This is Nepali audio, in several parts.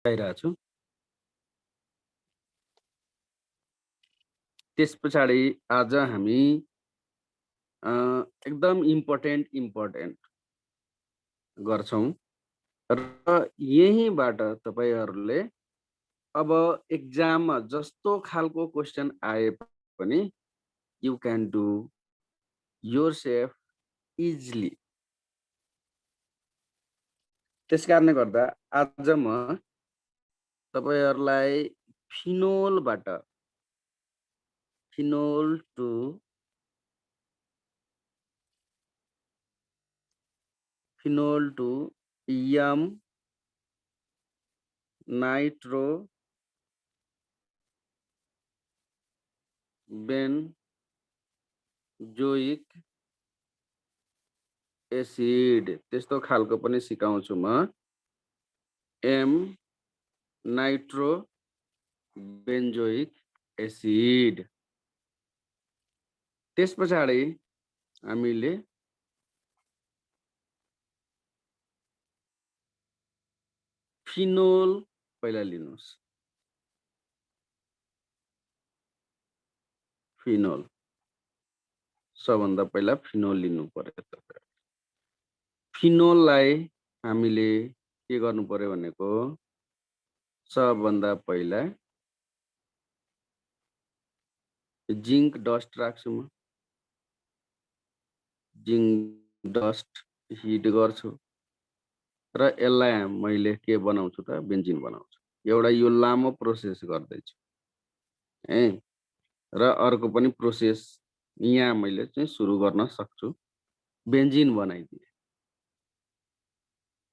आइरहेको छु। त्यस पछाडि आज हामी एकदम इम्पोर्टेन्ट गर्छौँ र यहीँबाट तपाईँहरूले अब एक्जाममा जस्तो खालको क्वेसन आए पनि you can do yourself easily. त्यस कारणले गर्दा आज म तपाईँहरूलाई फिनोलबाट phenol to m nitro benzoic acid त्यस्तो खालको पनि सिकाउँछु म। M nitro benzoic acid. त्यस पछाडि हामीले फिनोल पहिला लिनुहोस्। फिनोल सबभन्दा पहिला फिनोल लिनु पर्यो तपाईहरु। फिनोललाई हामीले के गर्नु पर्यो भनेको सबभन्दा पहिला जिंक डस्ट राख्छु म। जिंक डस्ट हिट गर्छु र यसलाई मैले के बनाउँछु त बेन्जिन बनाउँछु। एउटा यो लामो प्रोसेस गर्दैछु है र अर्को पनि प्रोसेस यहाँ मैले चाहिँ सुरु गर्न सक्छु। बेन्जिन बनाइदिए।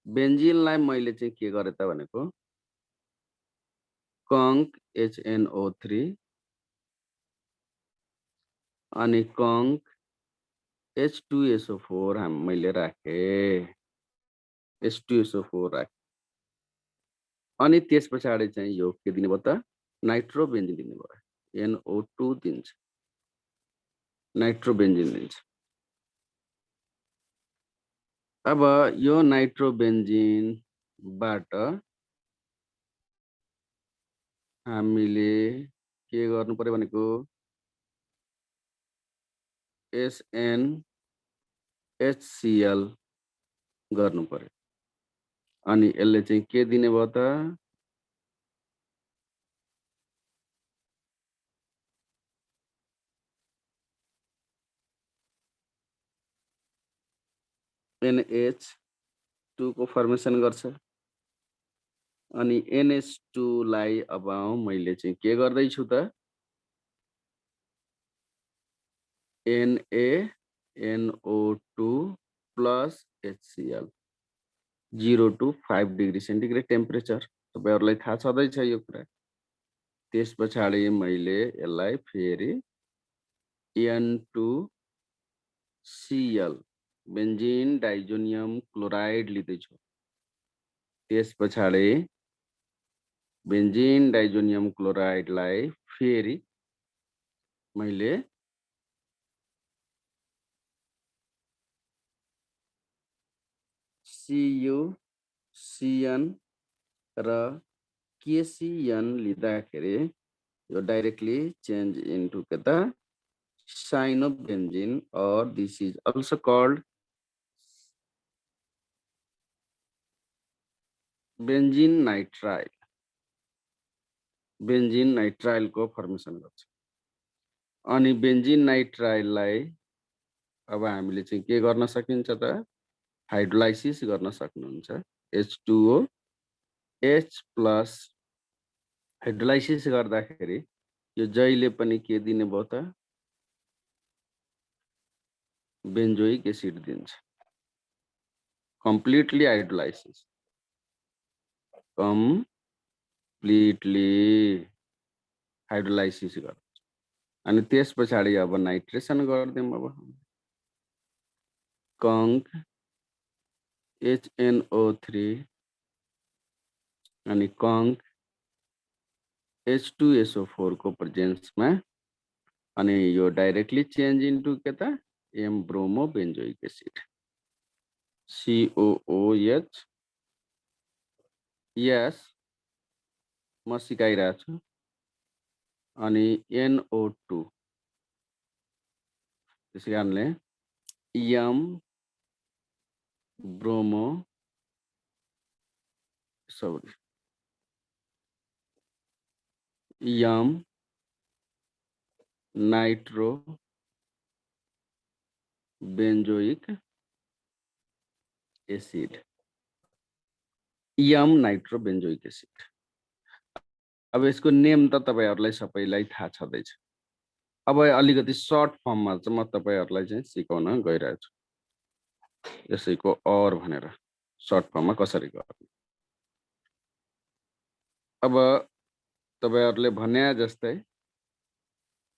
बेन्जिनलाई मैले चाहिँ के गरे त भनेको कंक HNO3 अनि कंक H2SO4 मैले राखे। H2SO4 राखे अनि त्यस पछाडि चाहिँ यो के दिने भयो त नाइट्रोबेन्जिन दिने भयो। NO2 दिन्छ। नाइट्रोबेन्जिन दिन्छ। अब यो नाइट्रोबेन्जिनबाट हामीले के गर्नु पर्यो भनेको SnHCl गर्नु पर्यो। अनि यसले चाहिँ के दिने भयो त NH2 को फर्मेसन गर्छ। अनि NH2 लाई अब मैले चाहिँ के गर्दैछु त NaNO2 plus HCl 0 to 5 degree centigrade temperature तपाईहरुलाई थाहा छँदैछ यो कुरा। त्यस पछाडि मैले यसलाई फेरि N2Cl बेन्जिन डाइजोनियम क्लोराइड लिँदैछु। त्यस पछाडि बेन्जिन डाइजोनियम क्लोराइडलाई फेरि मैले CuCN र KCN लिँदाखेरि यो डाइरेक्टली चेन्ज इन्टु के त cyanobenzene or this is also called benzene nitrile. Benzene nitrile को फर्मेसन गर्छ। अनि बेन्जिन नाइट्राइललाई अब हामीले चाहिँ के गर्न सकिन्छ त हाइड्रोलाइसिस गर्न सक्नुहुन्छ। H2O H प्लस हाइड्रोलाइसिस गर्दाखेरि यो जहिले पनि के दिने भयो त बेन्जोइक एसिड दिन्छ। कम्प्लिटली हाइड्रोलाइसिस कम्प्लिटली हाइड्रोलाइसिस गर्छ। अनि त्यस पछाडि अब नाइट्रेसन गर्दियौं। अब कंक HNO3 अनि कंक H2SO4 को प्रेजेन्समा अनि यो डाइरेक्टली चेन्ज इन्टु के त m bromo benzoic acid COOH। यस म सिकाइरहेको छु। अनि NO2 त्यसै कारणले m bromo sorry m nitro benzoic acid m nitro benzoic acid. अब यसको नेम त तपाईहरुलाई सबैलाई थाहा छँदैछ। अब अलिकति सर्ट फर्ममा चाहिँ म तपाईहरुलाई चाहिँ सिकाउन गइरहेको छु। यसैको और भनेर सर्ट फर्ममा कसरी गर्ने। अब तपाईहरुले भने जस्तै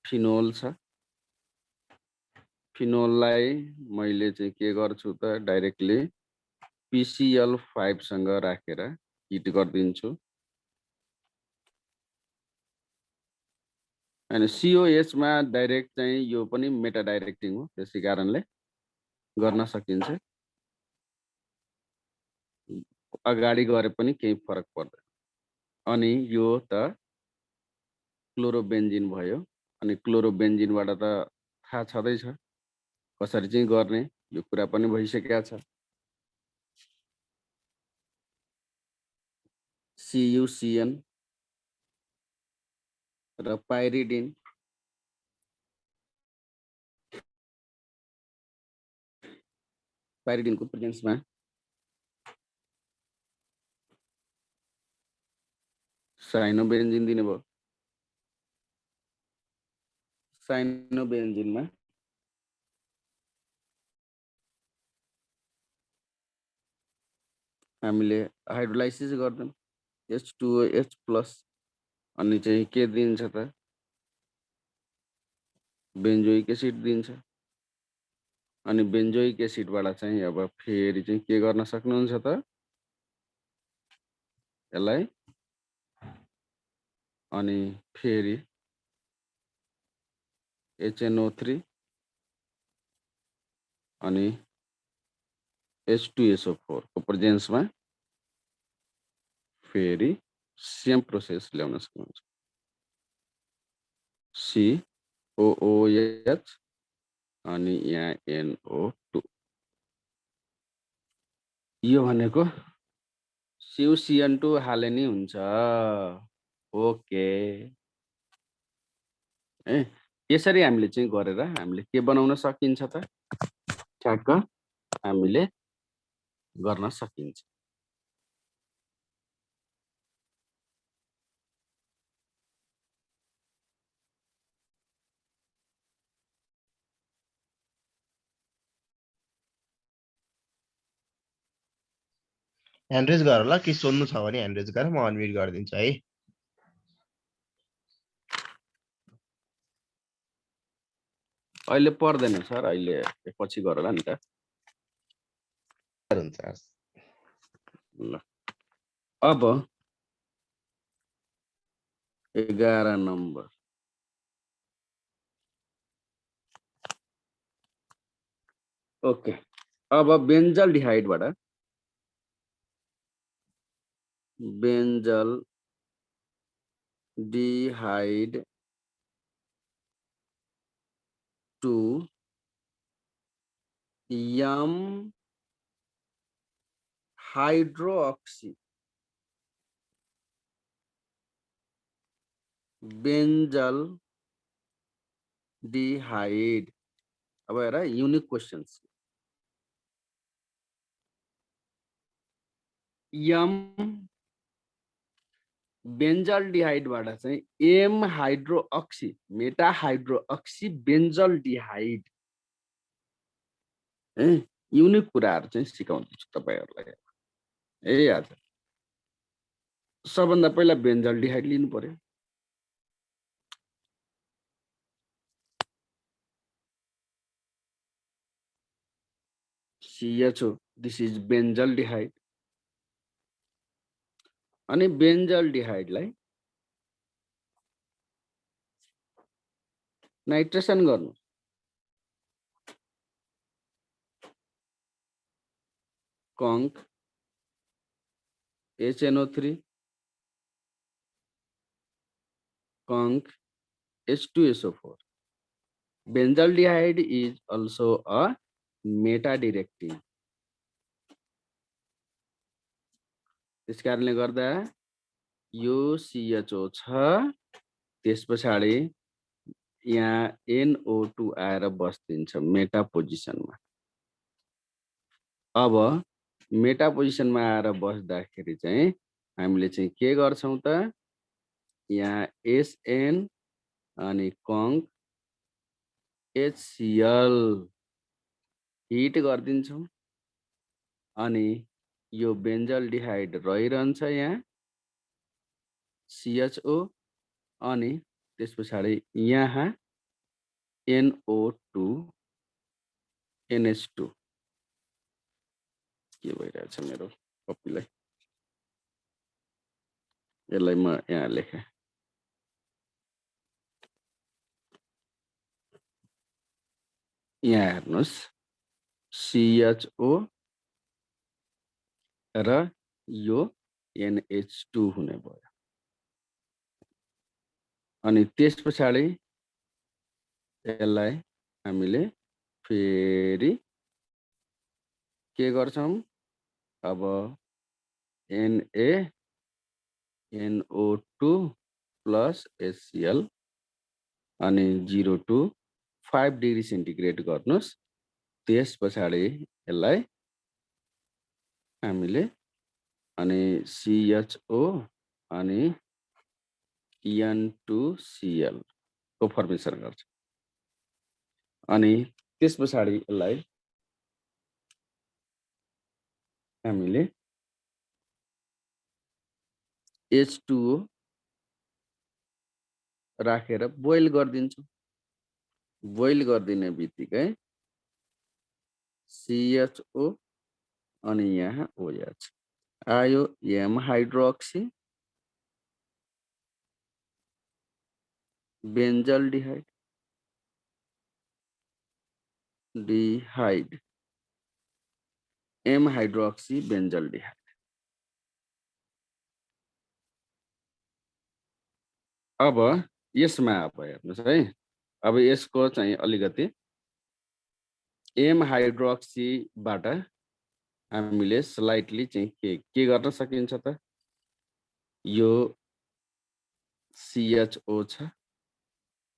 फिनोल छ। फिनोललाई मैले चाहिँ के गर्छु त डाइरेक्टली PCl5 सँग राखेर हिट गरिदिन्छु। अनि COH मा डाइरेक्ट चाहिँ यो पनि मेटा डाइरेक्टिङ हो, त्यसै कारणले गर्न सकिन्छ। अगाडि गरे पनि केही फरक पर्दैन। अनि यो त क्लोरोबेन्जिन भयो। अनि क्लोरोबेन्जिनबाट त थाहा छँदैछ कसरी चाहिँ गर्ने, यो कुरा पनि भइसकेको छ। CuCN र पाइरिडिन पाइरिडिनको प्रेजेन्समा साइनोबेन्जिन दिने भयो। साइनोबेन्जिनमा हामीले हाइड्रोलाइसिस गर्छौं H2OH+ अनि चाहिँ के दिन्छ त बेन्जोइक एसिड दिन्छ। अनि बेन्जोइक एसिडबाट चाहिँ अब फेरि चाहिँ के गर्न सक्नुहुन्छ त यसलाई अनि फेरि HNO3 अनि H2SO4 को प्रेजेन्समा फेरि सेम प्रोसेस ल्याउन सक्नुहुन्छ। COOH अनि यहाँ NO2 यो भनेको CuCN2 हाले नि हुन्छ। ओके ए यसरी हामीले चाहिँ गरेर हामीले के बनाउन सकिन्छ त ठ्याक्क हामीले गर्न सकिन्छ। ह्यान्ड रेज गर होला, के सोध्नु छ भने ह्यान्ड रेज गर, म अनम्युट गरिदिन्छु है। अहिले पर्दैन सर, अहिले पछि गरौँला नि त। हुन्छ। ल अब 11 नम्बर ओके। अब बेन्जल डिहाइडबाट बेन्जल डिहाइड टू यम हाइड्रोक्सी बेन्जल डिहाइड। अब हेर युनिक क्वेश्चन्स। यम बेन्जल डिहाइडबाट चाहिँ M hydroxy meta hydroxy benzaldehyde unique कुराहरु चाहिँ सिकाउँछु तपाईहरुलाई। आज सबभन्दा पहिला बेन्जल डिहाइड लिनु पर्यो। CHO this is benzaldehyde. अनि बेन्जल डिहाइडलाई नाइट्रेसन गर्नु। Kank HNO3 conc H2SO4. Benzaldehyde is also a meta-directive. त्यस कारणले गर्दा यो CHO छ, त्यस पछाडि यहाँ NO2 आएर बस्दिन्छ मेटा पोजिसनमा। अब मेटा पोजिसनमा आएर बस्दाखेरि चाहिँ हामीले चाहिँ के गर्छौं त, यहाँ SN अनि conc HCl हिट गरिदिन्छौं अनि यो बेन्जल्डिहाइड रहिरहन्छ यहाँ CHO अनि त्यस पछाडि यहाँ NO2 NH2 के भइरहेछ मेरो कपीलाई, यसलाई म यहाँ लेखेँ। यहाँ हेर्नुस् CHO र यो NH2 हुने भयो। अनि त्यस पछाडि यसलाई हामीले फेरि के गर्छौं, अब NaNO2 प्लस HCl अनि 0 to 5 डिग्री सेन्टिग्रेड गर्नुस्। त्यस पछाडि यसलाई हामीले अनि CHO अनि N2Cl को फर्मेसन गर्छ अनि त्यस पछाडि यसलाई हामीले H2O राखेर बोइल गरिदिन्छौं। बोइल गरिदिने बित्तिकै CHO अनि यहाँ OH आयो, M हाइड्रोक्सी बेन्जल्डिहाइड M हाइड्रोक्सी बेन्जल्डिहाइड। अब यसमा अब हेर्नुस् है, अब यसको चाहिँ अलिकति M हाइड्रोक्सीबाट हामीले स्लाइटली चाहिँ के गर्न सकिन्छ त, यो CHO छ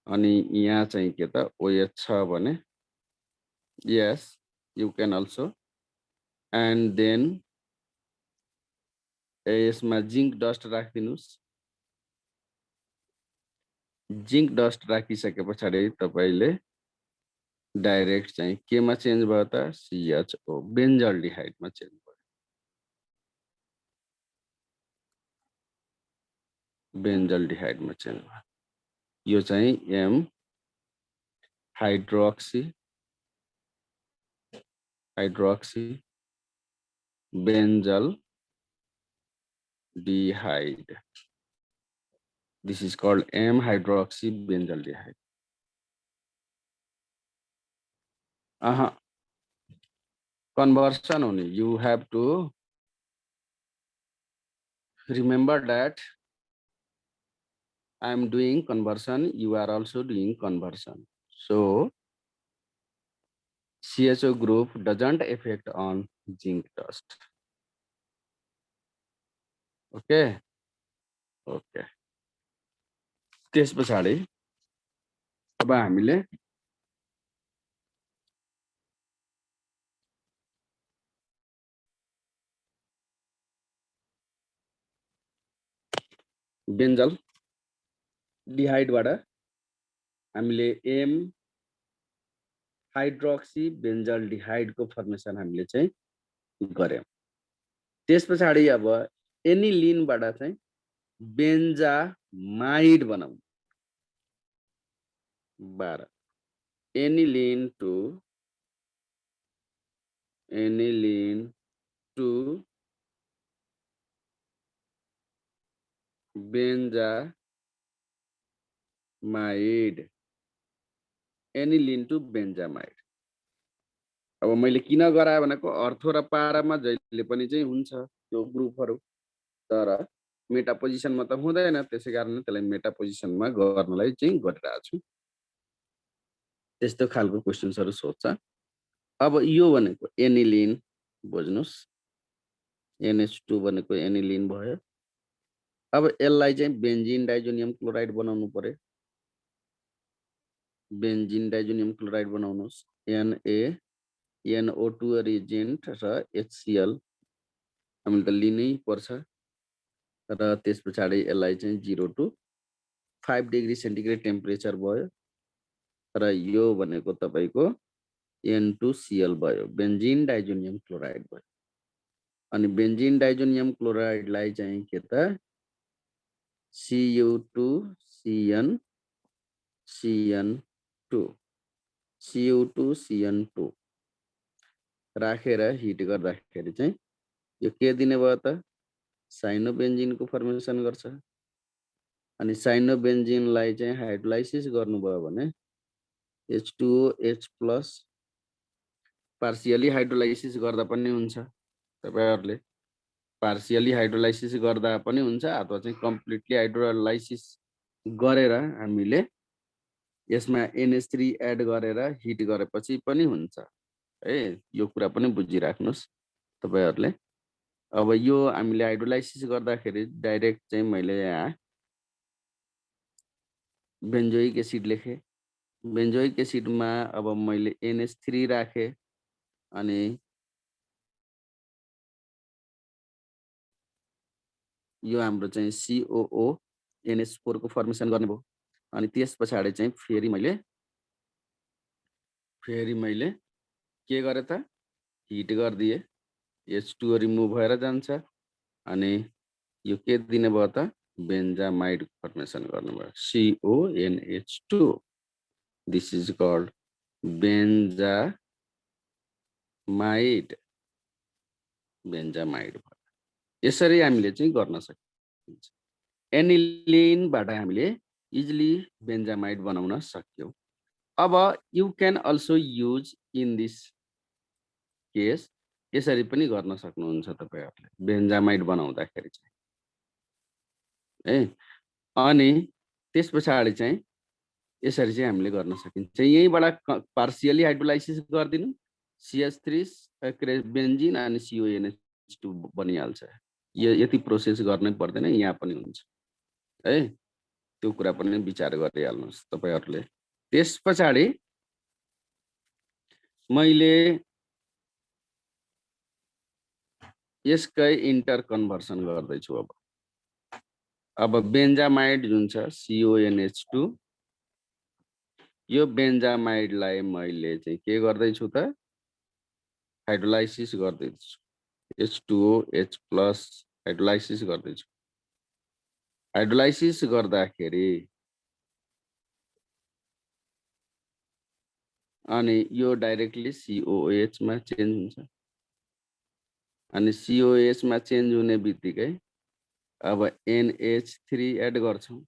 अनि यहाँ चाहिँ के त OH छ भने yes you can also, and then यसमा जिंक डस्ट राखिदिनुस्। जिंक डस्ट राखिसके पछाडि तपाईले डाइरेक्ट चाहिँ केमा चेन्ज भयो त, CHO बेन्जल्डिहाइडमा चेन्ज भयो। बेन्जल्डिहाइडमा चेन्ज भयो। यो चाहिँ M hydroxy benzaldehyde, this is called M hydroxy benzaldehyde. Conversion only, you have to remember that I am doing conversion, you are also doing conversion. So CHO group doesn't affect on zinc dust. Okay. त्यस पछाडि अब हामीले बेन्जल डिहाइडबाट हामीले M हाइड्रोक्सी बेन्जल्डिहाइड को फर्मेसन हामीले चाहिँ गर्यौं। त्यस पछाडि अब एनिलिनबाट चाहिँ बेन्जामाइड बनाऊ। 12 एनिलिन टु बेन्जामाइड, एनिलिन टु बेन्जामाइड। अब मैले किन गराए भनेको अर्थो र पारामा जहिले पनि चाहिँ हुन्छ त्यो ग्रुपहरु, तर मेटा पोजिसनमा त हुँदैन, त्यसै कारणले त्यसलाई मेटा पोजिसनमा गर्नलाई चाहिँ गरिरहेको छु। त्यस्तो खालको क्वेसन्सहरू सोध्छ। अब यो भनेको एनिलिन बुझ्नुस्, NH2 भनेको एनिलिन भयो। अब यसलाई चाहिँ बेन्जिन डाइजोनियम क्लोराइड बनाउनु पर्यो। Benzene diazonium chloride बनाउनुस्, NaNO2 reagent र HCl हामीले त लिनै पर्छ। र त्यस पछाडि यसलाई चाहिँ 0 to 5 डिग्री सेन्टिग्रेड टेम्परेचर भयो र यो भनेको तपाईको N2Cl भयो, बेन्जिन डाइजोनियम क्लोराइड भयो। अनि बेन्जिन डाइजोनियम क्लोराइडलाई चाहिँ के त Cu2CN2 राखेर हिट गर्दाखेरि चाहिँ यो के दिने भयो त साइनोबेन्जिनको फर्मेसन गर्छ। अनि साइनोबेन्जिनलाई चाहिँ हाइड्रोलाइसिस गर्नुभयो भने H2OH+ पार्शियली हाइड्रोलाइसिस गर्दा पनि हुन्छ। तपाईहरुले पार्शियली हाइड्रोलाइसिस गर्दा पनि हुन्छ अथवा चाहिँ कम्प्लिटली हाइड्रोलाइसिस गरेर हामीले यसमा NH3 एड गरेर हिट गरेपछि पनि हुन्छ है। यो कुरा पनि बुझिराख्नुस् तपाईहरुले। अब यो हामीले हाइड्रोलाइसिस गर्दाखेरि डाइरेक्ट चाहिँ मैले यहाँ बेन्जोइक एसिड लेखे। बेन्जोइक एसिडमा अब मैले NH3 राखे अनि यो हाम्रो चाहिँ COO NH4 को फर्मेसन गर्ने भयो। अनि त्यस पछाडि चाहिँ फेरि मैले के गरे त हिट गर्दिए, H2O रिमुभ भएर जान्छ अनि यो के दिने भयो त बेन्जामाइड फर्मेसन गर्ने भयो, CONH2। This is called benzamide. Benzamide भयो। यसरी हामीले चाहिँ गर्न सकिन्छ। एनिलिनबाट हामीले इजिली बेन्जामाइड बनाउन सक्यौं। अब you can also use in this case, यसरी पनि गर्न सक्नुहुन्छ तपाईहरुले बेन्जामाइड बनाउँदाखेरि चाहिँ है। अनि त्यस पछाडि चाहिँ यसरी चाहिँ हामीले गर्न सकिन्छ। यहीबाट पार्शियली हाइड्रोलाइसिस गर्दिनु CH3 बेन्जिन अनि CONH2 बनिहाल्छ। यति प्रोसेस गर्नै पर्दैन, यहाँ पनि हुन्छ है। त्यो कुरा पनि विचार गरिहाल्नुस् तपाईहरुले। त्यस पछाडि मैले यसकै इन्टर कन्भर्सन गर्दै छु। अब बेन्जामाइड जुन छ CONH2, यो बेन्जामाइडलाई मैले चाहिँ के गर्दै छु त हाइड्रोलाइसिस गर्दै छु। H2OH+ हाइड्रोलाइसिस गर्दै छु। हाइड्रोलाइसिस गर्दाखेरि अनि यो डाइरेक्टली COOH मा चेन्ज हुन्छ। अनि COOH मा चेन्ज हुने बित्तिकै अब NH3 एड गर्छौं।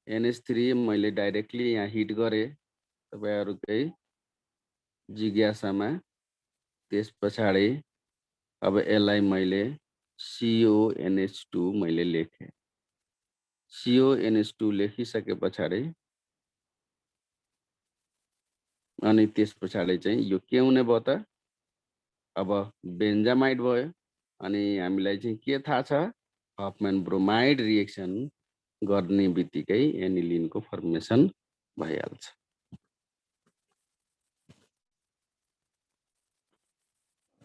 NH3 मैले डाइरेक्टली यहाँ हिट गरे तपाईहरुकै जिज्ञासामा। त्यस पछाडि अब यसलाई मैले CONH2 मैले लेखे। CONH2 लेखिसके पछाडि अनि त्यस पछाडि चाहिँ यो के हुने भयो त अब बेन्जामाइड भयो। अनि हामीलाई चाहिँ के थाहा छ हफम्यान ब्रोमाइड रिएक्सन गर्ने बित्तिकै एनिलिनको फर्मेसन भइहाल्छ।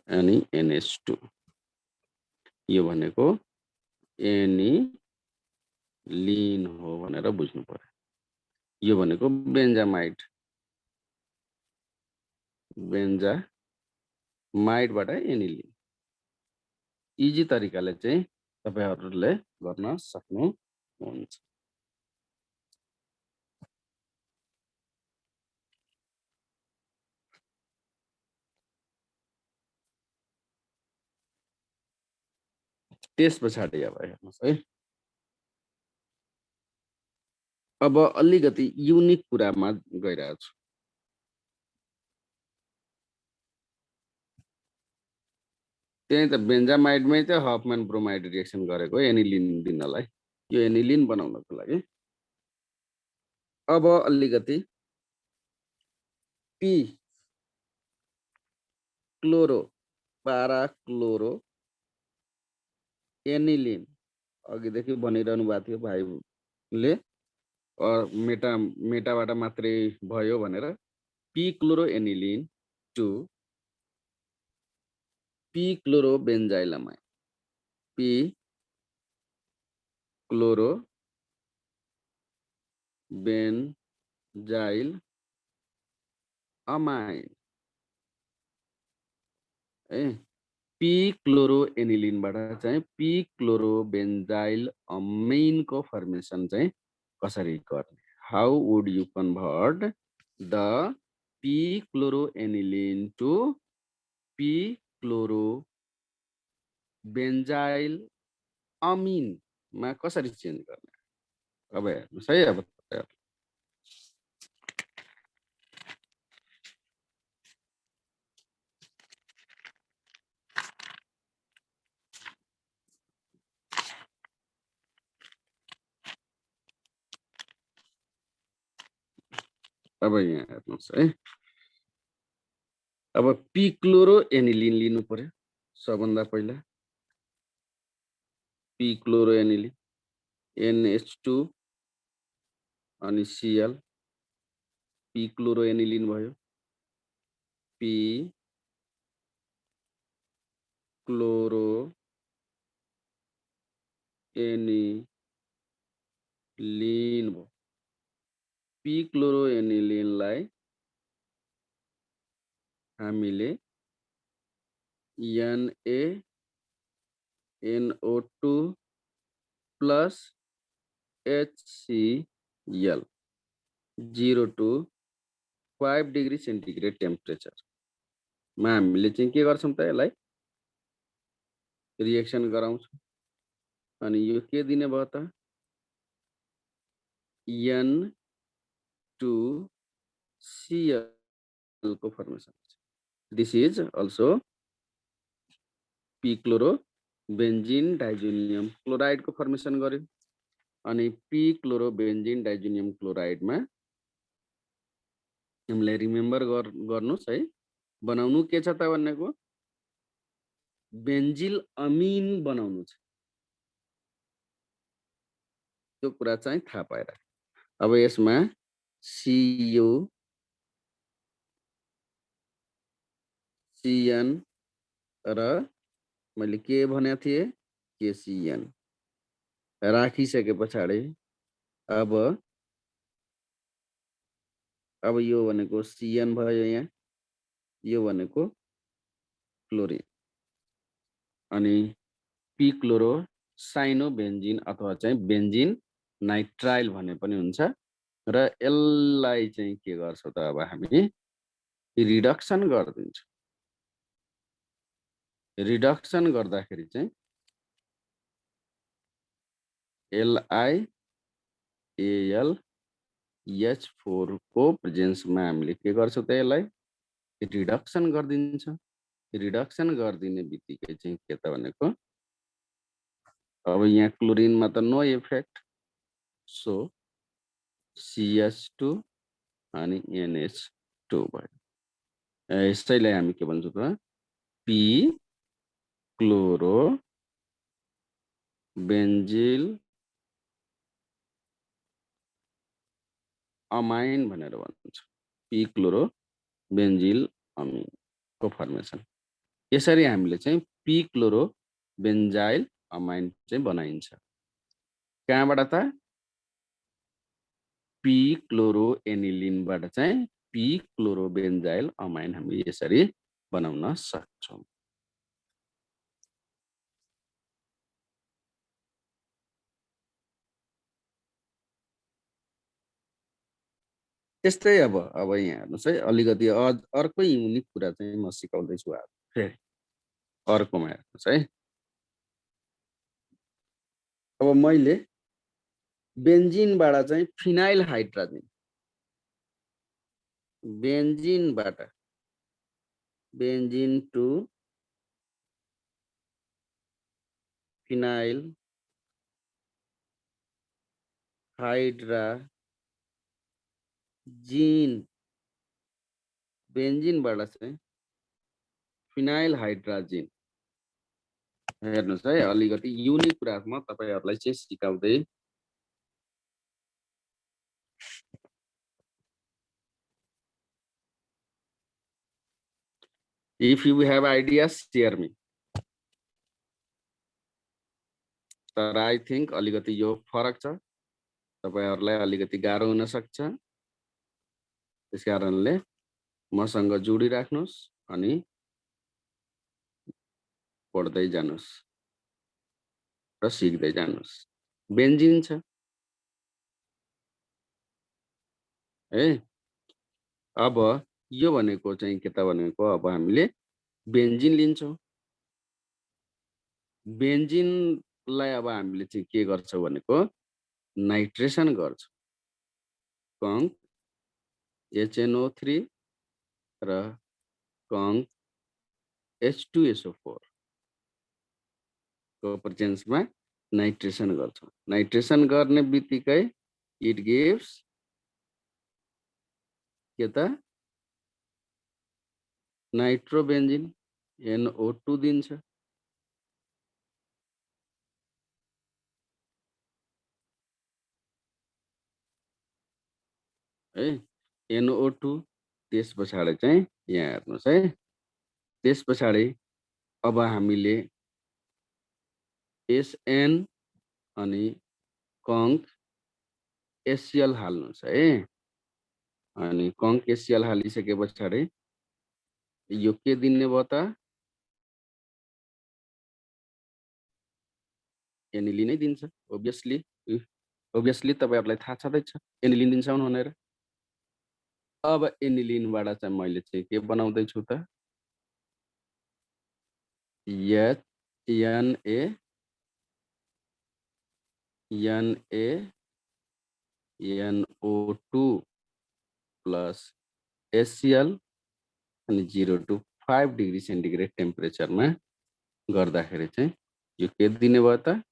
अनि NH2 यो भनेको एनिलिन हो भनेर बुझ्नु पर्यो। यो भनेको बेन्जामाइड, बेन्जामाइडबाट एनिलिन। इजी तरिकाले चाहिँ तपाईहरुले गर्न सक्नुहुन्छ। त्यस पछाडि अब हेर्नुस् है। अब अलिकति युनिक कुरामा गइरहेको छु। त्यही त बेन्जामाइडमै त हफम्यान ब्रोमाइड रिएक्सन गरेको एनिलिन दिनलाई, यो एनिलिन बनाउनको लागि। अब अलिकति P chloro para chloro aniline अघिदेखि भनिरहनु भएको थियो भाइले, मेटाबाट मात्रै भयो भनेर। P chloro aniline to P chloro benzylamide, P chloro benzyl amide ए पी क्लोरो एनिलिनबाट चाहिँ पी क्लोरो बेन्जाइल अमाइनको फर्मेसन चाहिँ कसरी गर्ने? How would you convert the P chloro aniline to P chloro benzyl अमिनमा कसरी चेन्ज गर्ने? अब हेर्नुहोस् है, अब यहाँ हेर्नुहोस् है। अब पी क्लोरो एनिलिन लिनु पर्यो सबभन्दा पहिला। पी क्लोरो एनिलिन NH2 अनि Cl, पी क्लोरो एनिलिन भयो। पी क्लोरो एनिलिन भयो। पी क्लोरो एनिलिनलाई हामीले NaNO2 plus HCl 0 to 5 degree centigrade टेम्परेचरमा हामीले चाहिँ के गर्छौँ त? यसलाई रिएक्सन गराउँछौँ। अनि यो के दिने भयो त? N2Cl को formation. This is also P chloro benzene diazonium chloride को फर्मेसन गर्यो। अनि पी क्लोरो बेन्जिन डाइजोनियम क्लोराइडमा हामीलाई रिमेम्बर गर्नुहोस् है, बनाउनु के छ त भनेको? बेन्जिल अमिन बनाउनु छ। त्यो कुरा चाहिँ थाहा पाएर अब यसमा CU CN र मैले के भनेको थिएँ KCN राखिसके पछाडि अब यो भनेको CN भयो, यहाँ यो भनेको क्लोरिन। अनि पी क्लोरो साइनो बेन्जिन अथवा चाहिँ बेन्जिन नाइट्राइल भन्ने पनि हुन्छ। र यसलाई चाहिँ के गर्छ त? अब हामी रिडक्सन गरिदिन्छौँ। रिडक्सन गर्दाखेरि चाहिँ LiAlH4 को प्रेजेन्समा हामीले के गर्छौँ त? यसलाई रिडक्सन गरिदिन्छ। रिडक्सन गरिदिने बित्तिकै चाहिँ के त भनेको, अब यहाँ क्लोरिनमा त नो इफेक्ट, सो CH2 अनि NH2 भयो। यसैलाई हामी के भन्छौँ त? पी क्लोरो बेन्जिल अमाइन भनेर भन्छ। पी क्लोरो बेन्जिल अमिन को फर्मेसन। यसरी हामीले चाहिँ पी क्लोरो बेन्जाइल अमाइन चाहिँ बनाइन्छ। कहाँबाट त? पी क्लोरो एनिलिनबाट चाहिँ पी क्लोरो बेन्जाइल अमाइन हामीले यसरी बनाउन सक्छौँ। त्यस्तै अब यहाँ हेर्नुहोस् है, अलिकति अर्कै युनिक कुरा चाहिँ म सिकाउँदैछु। फेरि अर्कोमा हेर्नुहोस् है। अब मैले बेन्जिनबाट चाहिँ phenyl hydrogen, benzene to phenyl hydrazine बेन्जिनबाट चाहिँ फिनाइल हाइड्राजिन हेर्नुस् है अलिकति युनिक कुरा म तपाईहरुलाई चाहिँ सिकाउँदै If you have ideas, share me. तर आई थिंक अलिकति यो फरक छ तपाईहरुलाई अलिकति गाह्रो हुन सक्छ त्यसकारणले मसँग जोडिराख्नुस् अनि पढ्दै जानुस् र सिक्दै जानुस् बेन्जिन छ है अब यो भनेको चाहिँ के त भनेको अब हामीले बेन्जिन लिन्छौं बेन्जिनलाई अब हामीले चाहिँ के गर्छौं भनेको नाइट्रेसन गर्छौं कङ्क HNO3 र कङ्क H2SO4 को प्रेजेन्समा नाइट्रेसन गर्छौं नाइट्रेसन गर्ने बित्तिकै इट गिव्स के त नाइट्रोबेन्जिन NO2 दिन्छ है NO2 त्यसपछि चाहिँ यहाँ हेर्नुस् है त्यसपछि अब हामीले SN अनि कङ्क HCl हाल्नुस् है अनि कङ्क HCl हालिसकेपछि यो के दिने भयो त एनिलिन नै दिन्छ ओभियसली तपाईहरुलाई थाहा छँदैछ एनिलिन दिन्छ भनेर अब एनिलिनबाट चाहिँ मैले चाहिँ के बनाउँदै छु त NaNO2 प्लस HCl अनि 0 to 5 डिग्री सेन्टिग्रेड टेम्परेचरमा गर्दाखेरि चाहिँ यो के दिने भयो त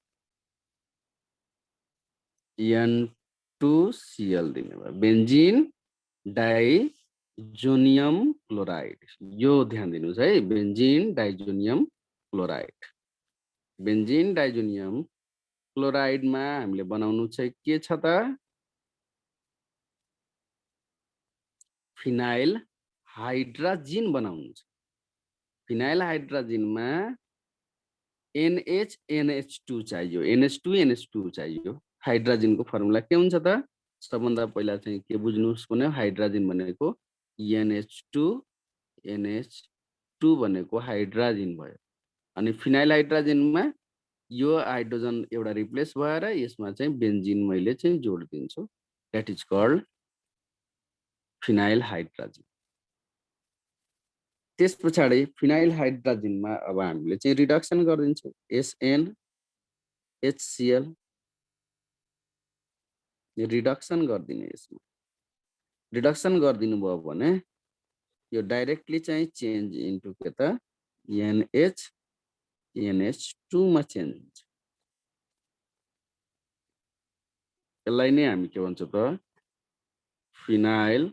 N2Cl दिने भयो बेन्जिन डाइजोनियम क्लोराइड यो ध्यान दिनुस् है benzene diazonium chloride benzene diazonium क्लोराइडमा हामीले बनाउनु चाहिँ के छ त फिनाइल हाइड्राजिन बनाउनु छ फिनाइल हाइड्राजिनमा NH2 चाहियो NH2 चाहियो हाइड्राजिनको फर्मुला के हुन्छ त सबभन्दा पहिला चाहिँ के बुझ्नुस् भने हाइड्राजिन भनेको NH2 भनेको हाइड्राजिन भयो अनि फिनाइल हाइड्राजिनमा यो हाइड्रोजन एउटा रिप्लेस भएर यसमा चाहिँ बेन्जिन मैले चाहिँ जोड दिन्छु that is called phenyl hydrazine त्यसपछि फिनाइल हाइड्राजिनमा अब हामीले चाहिँ रिडक्सन गरिदिन्छौं SN HCl रिडक्सन गरिदिने यसमा रिडक्सन गरिदिनु भयो भने यो डाइरेक्टली चाहिँ चेन्ज इन्टु के त NH2 मा चेन्ज हुन्छ यसलाई नै हामी के भन्छौं त फिनाइल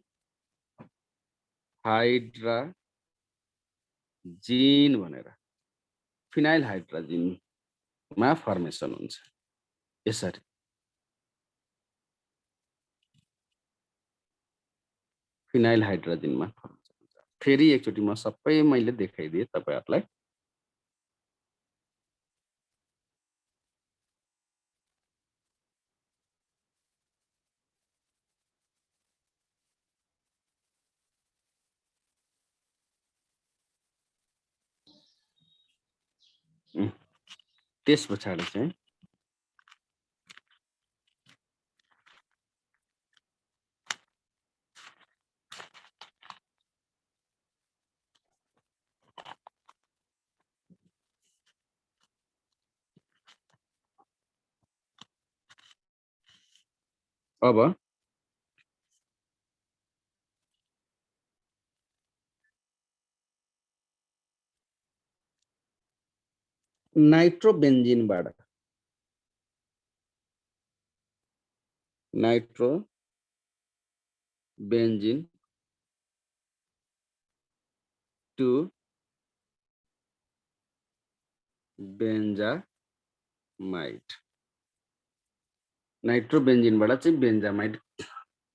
हाइड्राजिन भनेर फिनाइल हाइड्राजिन मा फर्मेसन हुन्छ यसरी फिनाइल हाइड्राजिनमा फर्मेसन हुन्छ फेरि एकचोटी म सबै मैले देखाइदिए तपाईहरुलाई त्यसपछि चाहिँ अब नाइट्रोबेन्जिनबाट नाइट्रोबेन्जिन टु बेन्जामाइड, नाइट्रोबेन्जिनबाट चाहिँ बेन्जामाइड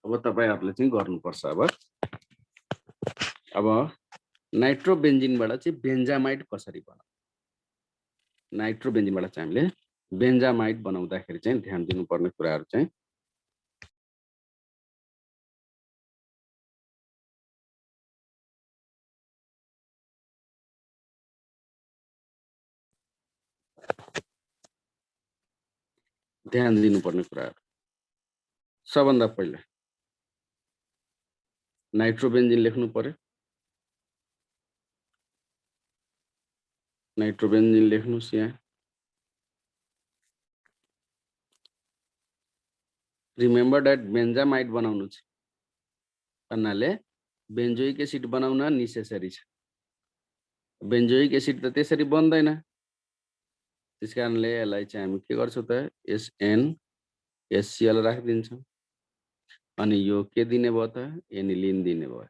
अब तपाईहरुले चाहिँ गर्नुपर्छ। अब नाइट्रोबेन्जिनबाट चाहिँ बेन्जामाइड कसरी बनाउँछ, नाइट्रोबेन्जिनबाट चाहिँ हामीले बेन्जामाइड बनाउँदाखेरि चाहिँ ध्यान दिनुपर्ने कुराहरु चाहिँ ध्यान दिनुपर्ने कुराहरु। सबभन्दा पहिला नाइट्रोबेन्जिन लेख्नु पर्यो, नाइट्रोबेन्जिन लेख्नुस् यहाँ। रिमेम्बर दैट बेन्जामाइड बनाउनु छ भन्नाले बेन्जोइक एसिड बनाउन नेसेसरी छ। बेन्जोइक एसिड त त्यसरी बन्दैन, त्यसकारणले यसलाई चाहिँ हामी के गर्छौं त SnHCl राखिदिन्छौं अनि यो के दिने भयो त एनिलिन दिने भयो।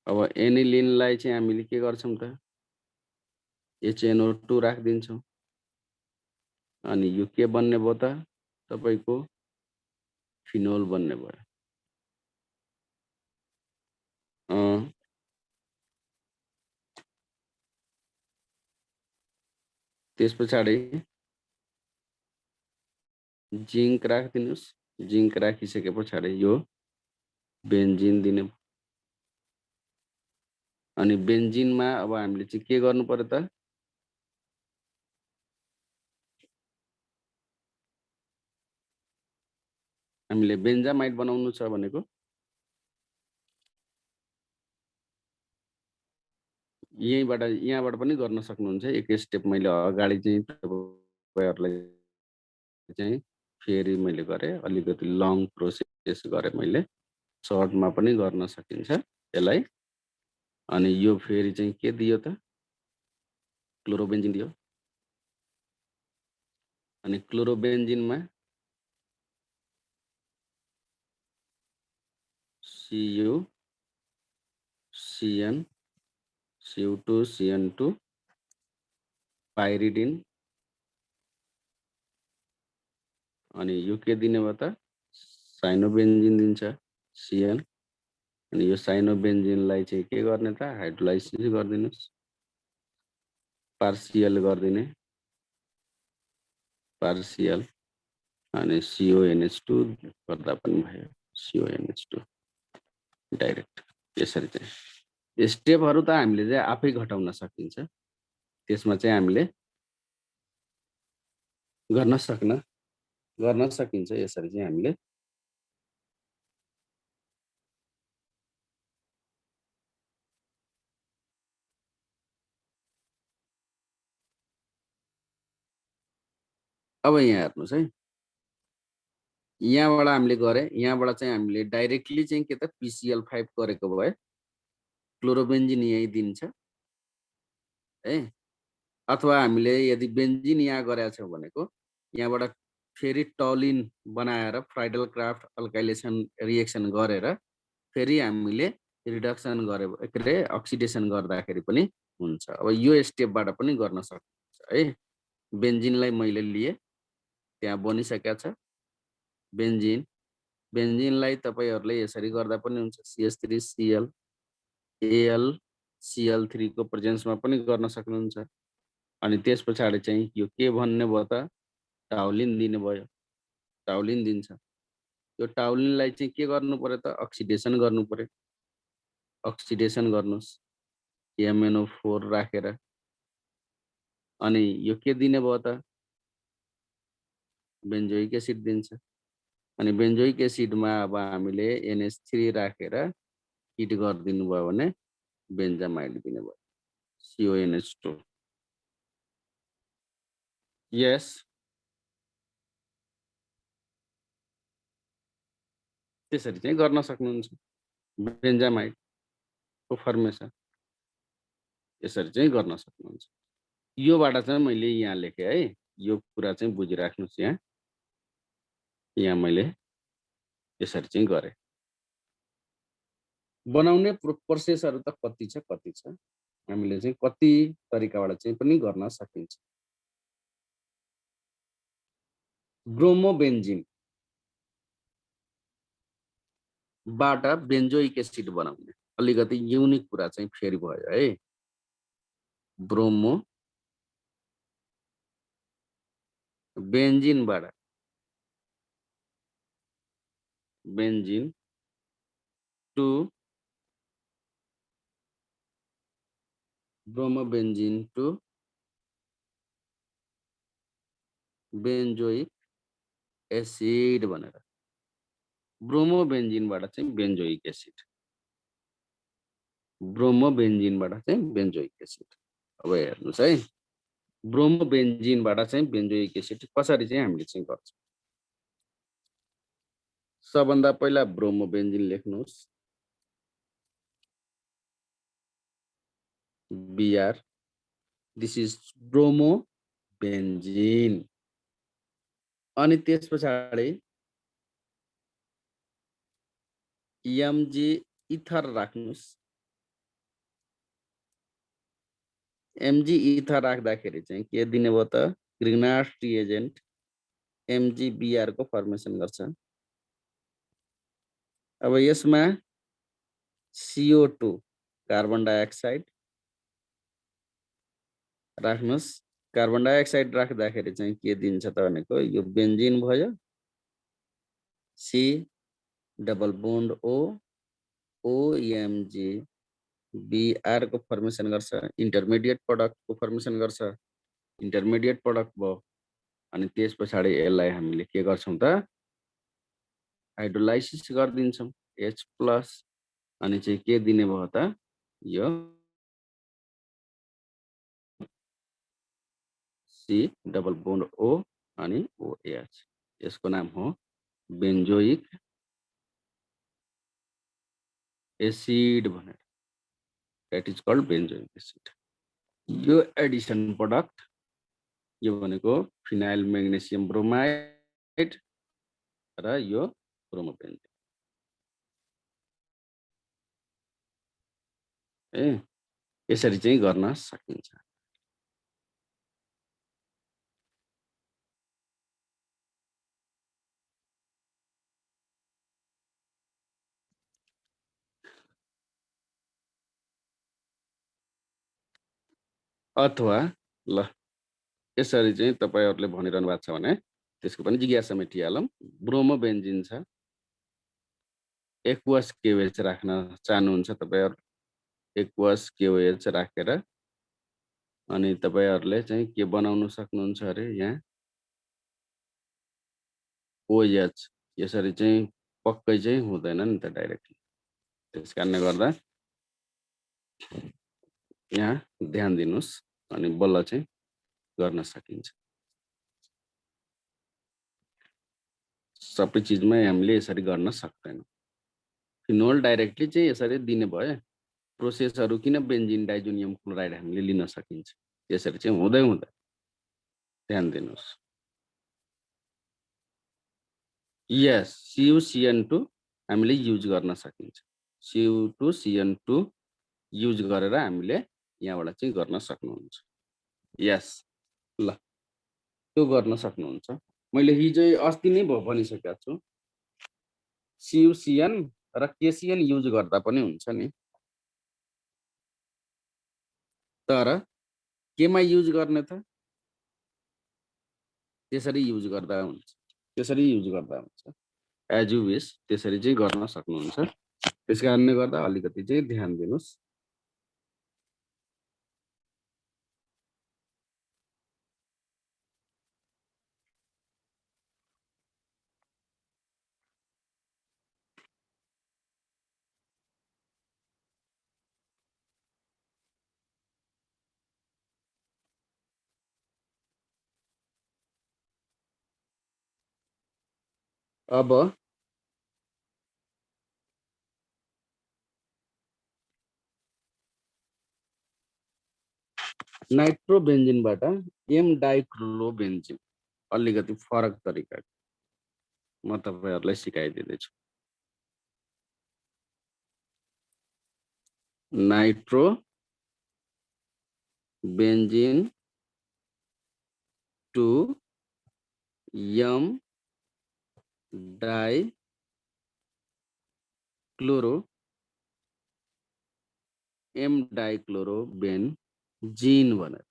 अब एनिलिनलाई चाहिँ हामीले के गर्छौं त HNO2 राखिदिन्छौं अनि यो के बन्ने भयो त तपाईको फिनोल बन्ने भयो। त्यसपछि जिंक राखिदिनुस्, जिंक राखिसकेपछि यो बेन्जिन दिने। अनि बेन्जिनमा अब हामीले चाहिँ के गर्नु पर्यो त हामीले बेन्जामाइड बनाउनु छ भनेको यहाँबाट पनि गर्न सक्नुहुन्छ। एक स्टेप मैले अगाडि चाहिँ तपाईहरुलाई चाहिँ फेरि मैले गरे, अलिकति लङ प्रोसेस गरे मैले, सर्टमा पनि गर्न सकिन्छ यसलाई। अनि यो फेरि चाहिँ के दियो त क्लोरोबेन्जिन दियो अनि क्लोरोबेन्जिनमा Cu Cn Cu2 Cn2 pyridine अनि यो के दिने भयो त साइनोबेन्जिन दिन्छ Cn अनि यो साइनोबेन्जिनलाई चाहिँ के गर्ने त हाइड्रोलाइसिस गर्दिनुस्, पार्शियल गर्दिने, पार्शियल अनि CONH2 गर्दा पनि भयो, CONH2 डाइरेक्ट। यसरी चाहिँ स्टेपहरु त हामीले चाहिँ आफै घटाउन सकिन्छ, त्यसमा चाहिँ हामीले गर्न सकिन्छ यसरी चाहिँ हामीले। अब यहाँ हेर्नुस् है, यहाँबाट हामीले गरे, यहाँबाट चाहिँ हामीले डाइरेक्टली चाहिँ के त PCl5 गरेको भए क्लोरोबेन्जिन यही दिन्छ है। अथवा हामीले यदि बेन्जिन यहाँ गरेका छौं भनेको यहाँबाट फेरि टलिन बनाएर फ्राइडल क्राफ्ट अल्काइलेसन रिएक्सन गरेर फेरि हामीले रिडक्सन गरे के रे अक्सिडेसन गर्दाखेरि पनि हुन्छ। अब यो स्टेपबाट पनि गर्न सकिन्छ है। बेन्जिनलाई मैले लिए, त्यहाँ बनिसकेको छ बेन्जिन। बेन्जिनलाई तपाईहरुले यसरी गर्दा पनि हुन्छ, CH3Cl AlCl3 को प्रेजेन्समा पनि गर्न सक्नुहुन्छ। अनि त्यसपछि चाहिँ यो के भन्ने भयो त टाउलिन दिने भयो, टाउलिन दिन्छ। यो टाउलिनलाई चाहिँ के गर्नु पर्यो त अक्सिडेसन गर्नु पर्यो, अक्सिडेसन गर्नुस् MnO4 राखेर। अनि यो के दिने भयो त बेन्जोइक एसिड दिन्छ अनि बेन्जोइक एसिडमा अब हामीले NH3 राखेर हिट गरिदिनु भयो भने बेन्जामाइड दिने भयो, CONH2। यस त्यसरी चाहिँ गर्न सक्नुहुन्छ बेन्जामाइडको फर्मेसन। यसरी चाहिँ गर्न सक्नुहुन्छ। योबाट चाहिँ मैले यहाँ लेखेँ है, यो कुरा चाहिँ बुझिराख्नुहोस् यहाँ। यहाँ मैले यसरी चाहिँ गरेँ। बनाउने प्रोसेसहरू त कति छ। हामीले चाहिँ कति तरिकाबाट चाहिँ पनि गर्न सकिन्छ। ब्रोमोबेन्जिन बाट बेन्जोइक एसिड बनाउने अलिकति युनिक कुरा चाहिँ फेरि भयो है। ब्रोमो बेन्जिनबाट benzene to bromobenzene to benzoic acid भनेर ब्रोमोबेन्जिनबाट चाहिँ बेन्जोइक एसिड ब्रोमोबेन्जिनबाट चाहिँ बेन्जोइक एसिड। अब हेर्नुहोस् है, ब्रोमोबेन्जिनबाट चाहिँ बेन्जोइक एसिड कसरी चाहिँ हामीले चाहिँ गर्छौँ। सबभन्दा पहिला ब्रोमोबेन्जिन लेख्नुहोस्, Br, दिस इज ब्रोमोबेन्जिन। अनि त्यस पछाडि Mg इथर राख्नुहोस्। Mg इथर राख्दाखेरि चाहिँ के दिने भयो त, ग्रिग्नार्ड रिएजेन्ट MgBr को फर्मेसन गर्छ। अब यसमा CO2 कार्बन डाइअक्साइड राख्नुहोस्। कार्बन डाइअक्साइड राख्दाखेरि चाहिँ के दिन्छ त भनेको यो बेन्जिन भयो, C double bond O OMgBr को फर्मेसन गर्छ, इन्टरमिडिएट प्रोडक्ट को फर्मेसन गर्छ, इन्टरमिडिएट प्रोडक्ट भयो। अनि त्यस पछाडि यसलाई हामीले के गर्छौं त, हाइड्रोलाइसिस गरिदिन्छौं H+ अनि चाहिँ के दिने भयो त, यो C डबल बोन्ड O अनि OH, यसको नाम हो बेन्जोइक एसिड भनेर, that is called benzoic acid. यो एडिसन प्रोडक्ट यो भनेको फिनाइल मैग्नेशियम ब्रोमाइड र यो ब्रोमोबेन्जिन यसरी चाहिँ गर्न सकिन्छ। अथवा ल यसरी चाहिँ तपाईहरुले भनिरहनु भएको छ भने त्यसको पनि जिज्ञासा मेटिहालौं। ब्रोमोबेन्जिन छ, एक्वस केओएच राख्न चाहनुहुन्छ तपाईहरु, एक्वस केओएच राखेर अनि तपाईहरुले चाहिँ के बनाउन सक्नुहुन्छ अरे, यहाँ OH यसरी चाहिँ पक्कै चाहिँ हुँदैन नि त डाइरेक्टली। त्यसकारणले गर्दा यहाँ ध्यान दिनुस् अनि बल्ल चाहिँ गर्न सकिन्छ। सबै चीजमै हामीले यसरी गर्न सक्दैनौं। फिनोल डाइरेक्टली चाहिँ यसरी दिने भए प्रोसेसहरु किन बेन्जिन डाइजोनियम क्लोराइड हामीले लिन सकिन्छ, यसरी चाहिँ हुँदै हुँदैन। ध्यान दिनुस्। यस, CuCN2 हामीले युज गर्न सकिन्छ। Cu2CN2 युज गरेर हामीले यहाँबाट चाहिँ गर्न सक्नुहुन्छ। यस, ल त्यो गर्न सक्नुहुन्छ। मैले हिजो अस्ति नै भनिसकेको छु, CuCN र KCN युज गर्दा पनि हुन्छ नि, तर केमा युज गर्ने त, त्यसरी युज गर्दा हुन्छ, त्यसरी युज गर्दा हुन्छ। एज यु विश त्यसरी चाहिँ गर्न सक्नुहुन्छ। त्यसकारणले गर्दा अलिकति चाहिँ ध्यान दिनुस्। अब नाइट्रोबेन्जिनबाट एम डाइक्लोरोबेन्जिन अलिकति फरक तरिका म तपाईहरुलाई सिकाइदिँदैछु। नाइट्रोबेन्जिन टू एम डाइक्लोरोबेन्जिन भनेर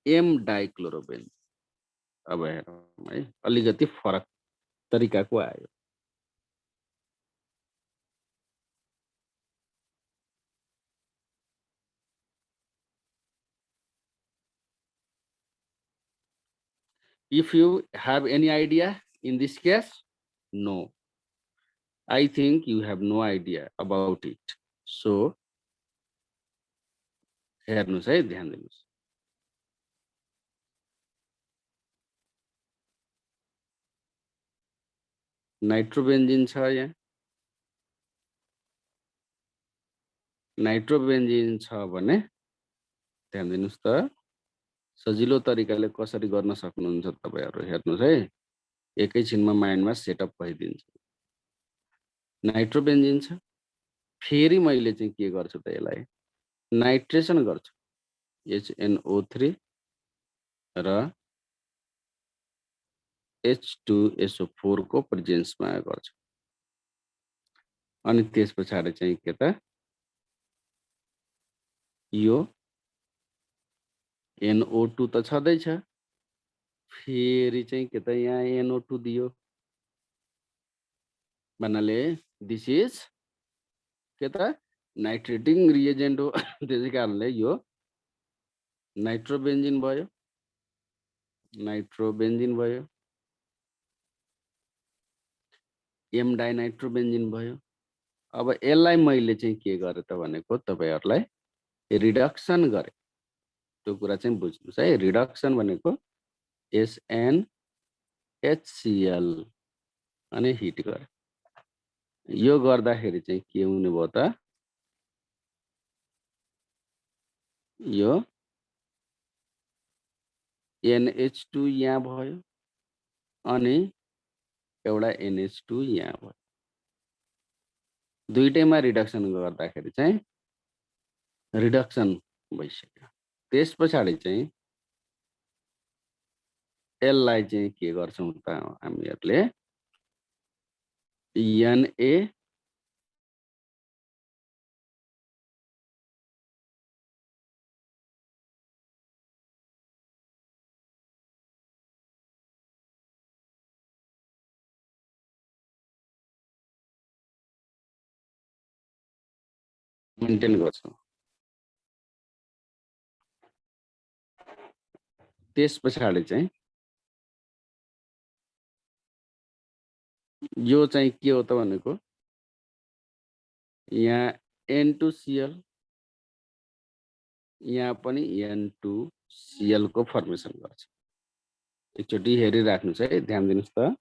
एम डाइक्लोरोबेन्जिन। अब हेरौँ है, अलिकति फरक तरिकाको आयो। If you have any idea in this case, no. I think you have no idea about it. So, हेर्नुस् है, ध्यान दिनुस्। नाइट्रोबेन्जिन छ यहाँ। नाइट्रोबेन्जिन छ भने ध्यान दिनुस् त, सजिलो तरिकाले कसरी गर्न सक्नुहुन्छ तपाईहरु हेर्नुस् है, एकैछिनमा माइन्डमा सेटअप भइदिन्छ। नाइट्रोबेन्जिन छ, फेरि मैले चाहिँ के गर्छु त यसलाई नाइट्रेसन गर्छु, HNO3 र H2SO4 को प्रेजेन्समा गर्छु। अनि त्यसपछि चाहिँ के त यो NO2 त छँदैछ, फेरि चाहिँ के त यहाँ NO2 दियो भन्नाले दिस इज के त नाइट्रेटिङ रिएजेन्ट हो। त्यसै कारणले यो नाइट्रोबेन्जिन भयो, नाइट्रोबेन्जिन भयो, एम डाइनाइट्रोबेन्जिन भयो। अब यसलाई मैले चाहिँ के गरे त भनेको तपाईहरुलाई रिडक्सन गरे। त्यो कुरा चाहिँ बुझ्नुस् है, रिडक्सन भनेको SnHCl अनि हिट गरे। यो गर्दाखेरि चाहिँ के हुने भयो त, यो NH2 यहाँ भयो अनि एउटा NH2 यहाँ भयो। दुईटैमा रिडक्सन गर्दाखेरि चाहिँ रिडक्सन भइसक्यो। त्यसपछि चाहिँ यसलाई चाहिँ के गर्छौं त हामीहरुले Na मेन्टेन गर्छौं। त्यसपछि चाहिँ यो चाहिँ के हो त भनेको यहाँ N2Cl, यहाँ पनि N2Cl को फर्मेसन गर्छ। एकचोटि हेरिराख्नुस् है, ध्यान दिनुस् त।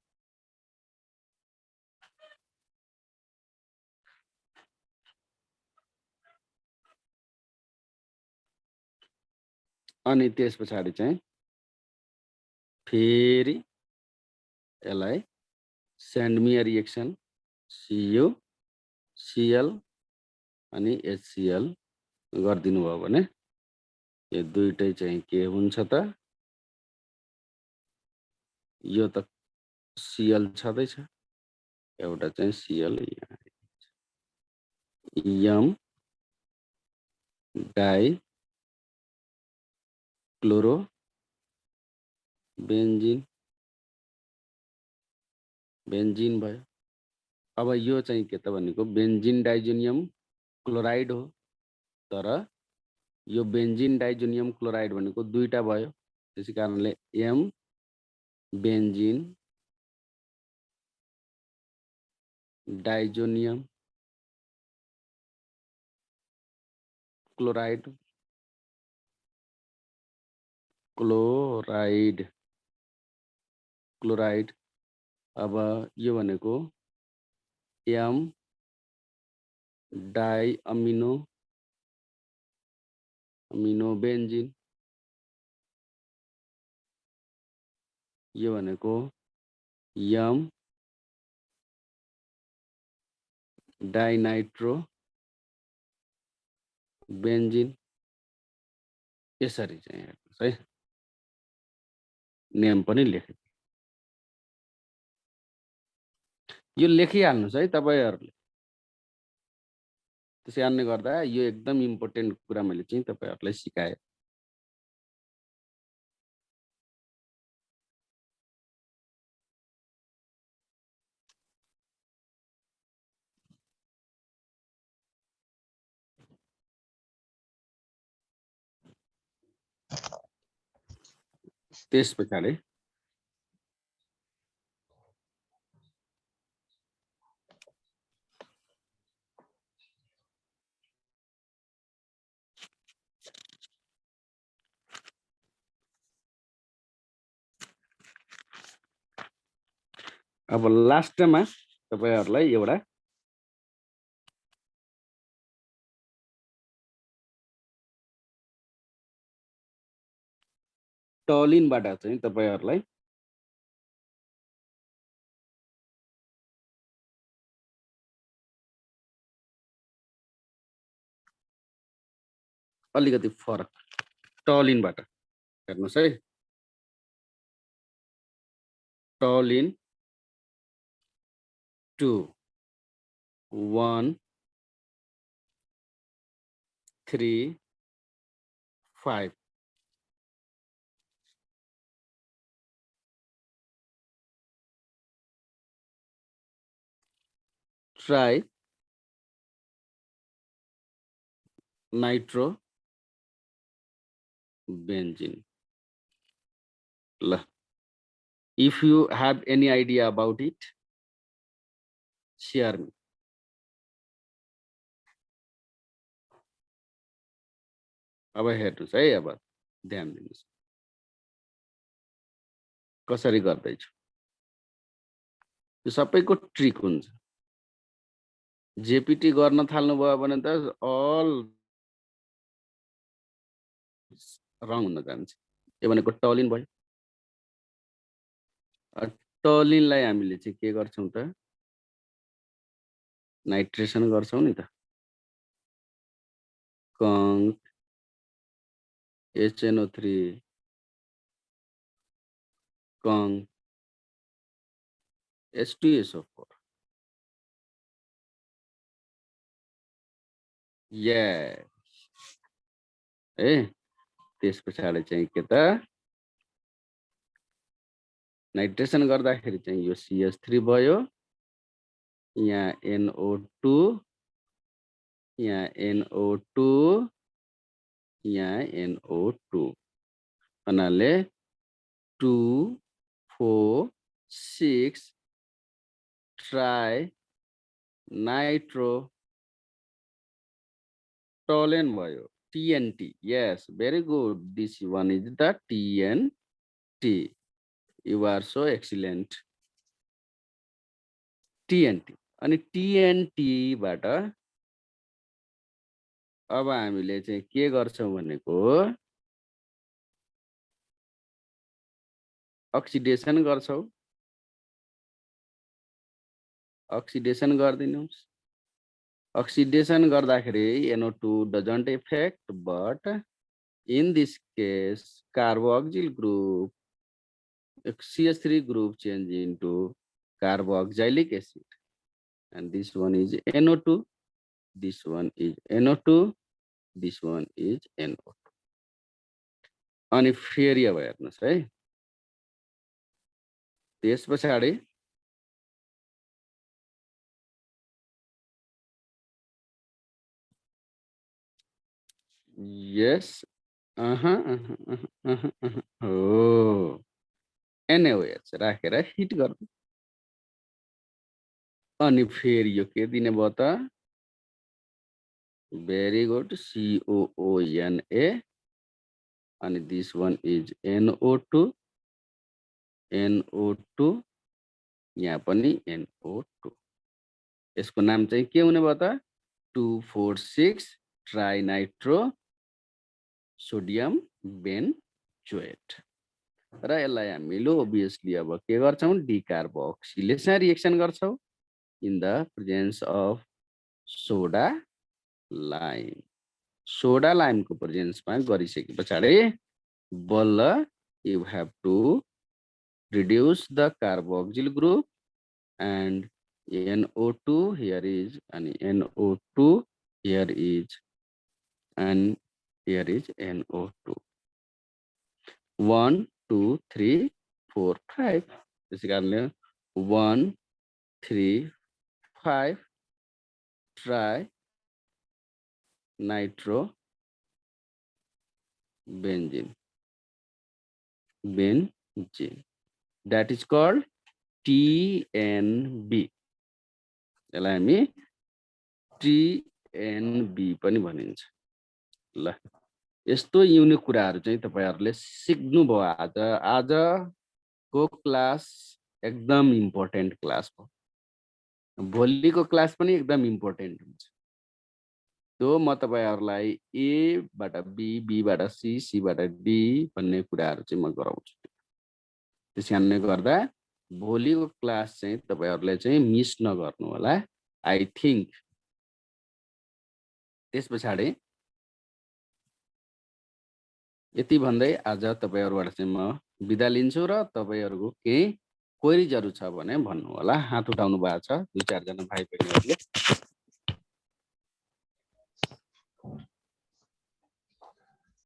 अनि त्यसपछि चाहिँ फेरि यसलाई स्यान्डमियर रिएक्सन CuCl अनि HCl गरिदिनु भयो भने यो दुईटै चाहिँ के हुन्छ त, यो त Cl छँदैछ, एउटा चाहिँ Cl यहाँ एम डाइक्लोरोबेन्जिन बेन्जिन भयो। अब यो चाहिँ के त भनेको बेन्जिन डाइजोनियम क्लोराइड हो, तर यो बेन्जिन डाइजोनियम क्लोराइड भनेको दुईटा भयो। त्यसै कारणले m benzene diazonium chloride chloride अब यो भनेको एम डाइ अमिनो अमिनोबेन्जिन, यो भनेको यम डाइनाइट्रो बेन्जिन, यसरी चाहिँ हेर्नुहोस् है, नेम पनि लेखे। यो लेखिहाल्नुहोस् है तपाईहरुले। त्यसै कारणले गर्दा यो एकदम इम्पोर्टेन्ट कुरा मैले चाहिँ तपाईहरुलाई सिकाएँ। त्यस पछाडि अब लास्टमा तपाईहरुलाई एउटा टलिनबाट चाहिँ तपाईहरुलाई अलिकति फरक टलिनबाट हेर्नुस् है। Tallinn 2 1 3 5 tri nitro benzene. ल, if you have any idea about it, share me. अब हेर्नुस् है, अब ध्यान दिनुस् कसरी गर्दैछु। यो सबैको ट्रिक हुन्छ। जेपीटी गर्न थाल्नु भयो भने त अल रङ हुन जान्छ। यो भनेको टलिन भयो। टलिनलाई हामीले चाहिँ के गर्छौं त, नाइट्रेसन गर्छौं नि त। कङ्क HNO3 कङ्क H2SO4 ए त्यस पछाडि चाहिँ के त, नाइट्रेसन गर्दाखेरि चाहिँ यो CH3 भयो, यहाँ NO2, यहाँ NO2, यहाँ NO2, भन्नाले 2 4 6 ट्राई नाइट्रो टोलेन भयो, TNT। yes, very good, this one is the TNT। you are so excellent। TNT अनि TNT बाट अब हामीले चाहिँ के गर्छौं भनेको अक्सिडेसन गर्छौं। अक्सिडेसन गर्दिनुस्। अक्सिडेसन गर्दाखेरि NO2 doesn't affect, but in this case carboxyl group CH3 group change into carboxylic acid, and this one is NO2, this one is NO2, this one is NO2। अनि फेरि अब हेर्नुस् है, त्यस पछाडि यस हो NaOH राखेर हिट गर्नु। अनि फेरि यो के दिने भयो त, भेरी गुड, COONA, अनि this one is NO2, NO2, यहाँ पनि NO2। यसको नाम चाहिँ के हुने भयो त, 2 4 6 ट्राई नाइट्रो सोडियम बेन्जोएट र यसलाई हामीले ओभियसली अब के गर्छौं डिकार्बोक्सिलेसन रिएक्सन गर्छौं in the presence of soda lime soda लाइमको प्रेजेन्समा गरिसके पछाडि बल्ल you have to reduce the carboxyl group and NO2 here is and NO2 here is and here is NO2 1 2 3 4 5 त्यसै कारणले 1 3 5 tri nitro benzene that is called TNB यसलाई हामी TNB पनि भनिन्छ ल यस्तो युनिक कुराहरु चाहिँ तपाईहरुले सिक्नु भयो आजको क्लास एकदम इम्पोर्टेन्ट क्लास हो भोलिको क्लास पनि एकदम इम्पोर्टेन्ट हुन्छ त्यो म तपाईहरुलाई ए बाट बी बी बाट सी सी बाट डी भन्ने कुराहरु चाहिँ म गराउँछु त्यसकारणले गर्दा भोलिको क्लास चाहिँ तपाईहरुले चाहिँ मिस नगर्नु होला आई थिंक त्यसपछि यति भन्दै आज तपाईहरुबाट चाहिँ म बिदा लिन्छु र तपाईहरुको केही क्वेरीजहरु छ भने भन्नु होला हात उठाउनु भएको छ 2-4 जना भाइ बहिनीहरुले